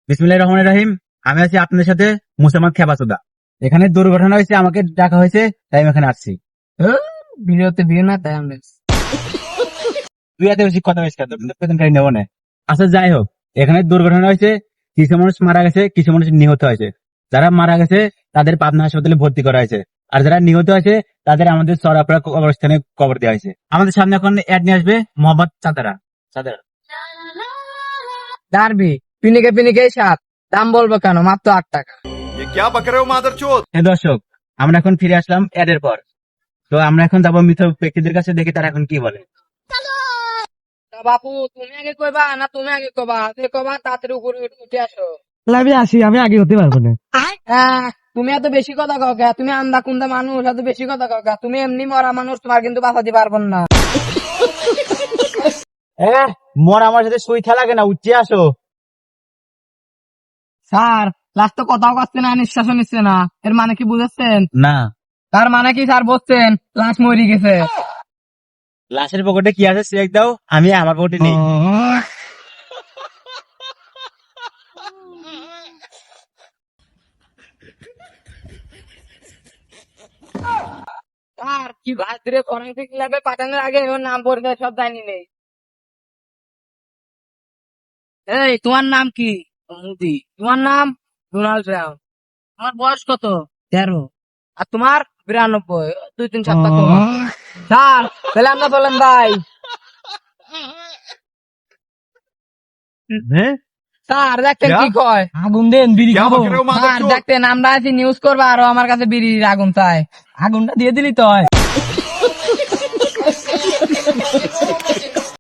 বিসমিল্লাহির রহমানির রহিম। আমি আছি আপনাদের সাথে মুসাম্মদ খেবাসুদা। এখানে দুর্ঘটনা হয়েছে, আমাকে ডাকা হয়েছে, তাই আমি এখানে আসছি। ভিডিওতে ভিউ না তাই আমরা তুই এত বেশি কথা বেশি বেতনকারী নেবো না। আচ্ছা যাই হোক, এখানে দুর্ঘটনা হয়েছে, কিছু মানুষ মারা গেছে, কিছু মানুষ নিহত হয়েছে। যারা মারা গেছে তাদের পাবনা হাসপাতালে ভর্তি করা হয়েছে, আর যারা নিহত হয়েছে তাদের আমাদের চরাপাড়া কবরস্থানে কবর দেওয়া হয়েছে। আমাদের সামনে এখন অ্যাড নিয়ে আসবে মোহাম্মদ চাঁদারা। ডারবি পিনিকে পিনিকে 7 দাম বলবো কেন মাত্র 8 টাকা। ये क्या बक रहे हो मादरचोद। হ্যাঁ দর্শক, আমরা এখন ফিরে আসলাম অ্যাড এর পর। তো আমরা এখন যাবো মৃত ব্যক্তিদের কাছে, দেখি তারা এখন কি বলে। তা বাপু তুমি আগে কইবা না তুমি আগে কবা? তুমি কবা তাড়াতাড়ি উপরে উঠে আসো। আমি আসি, আমি আগে হতে পারবো না। তুমি এত বেশি কথা কও কে? তুমি আন্দা কুন্দা মানুষ, এত বেশি কথা কও কে? তুমি এমনি মরা মানুষ, তোমার কিন্তু বাঁচাতে পারবো না। মোর আমার সাথে সুইথা লাগে না, উঠে আসো। স্যার লাস্ট তো কথাও করছে না, নিঃশ্বাসও নিচ্ছে না, এর মানে কি বুঝেছেন? না, তার মানে কি স্যার বলছেন লাশ মরি গেছে? লাশের পকেটে কি আছে চেক দাও, আমি আমার পকেটে নেই। স্যার কি ভাদ্রে ফরেন্সিক ল্যাবে পাঠানোর আগে ওর নাম পরিচয় সব জানি নেই। এই তোমার নাম কি? মোদি। তোমার নাম ডোনাল্ড ট্রাম্প। তোমার বয়স কত? 13। আর তোমার 92। 2 3 7 কম। স্যার তাহলে আমরা বলেন ভাই। স্যার দেখতেন কি কয়? আগুন দেন, বিড়ি क्या খাবো। बक रहे हो স্যার मादरचोद। দেখতেন আমরা আছি নিউজ করবো, আরো আমার কাছে বিড়ির আগুন চাই। আগুনটা দিয়ে দিলি তো হয়।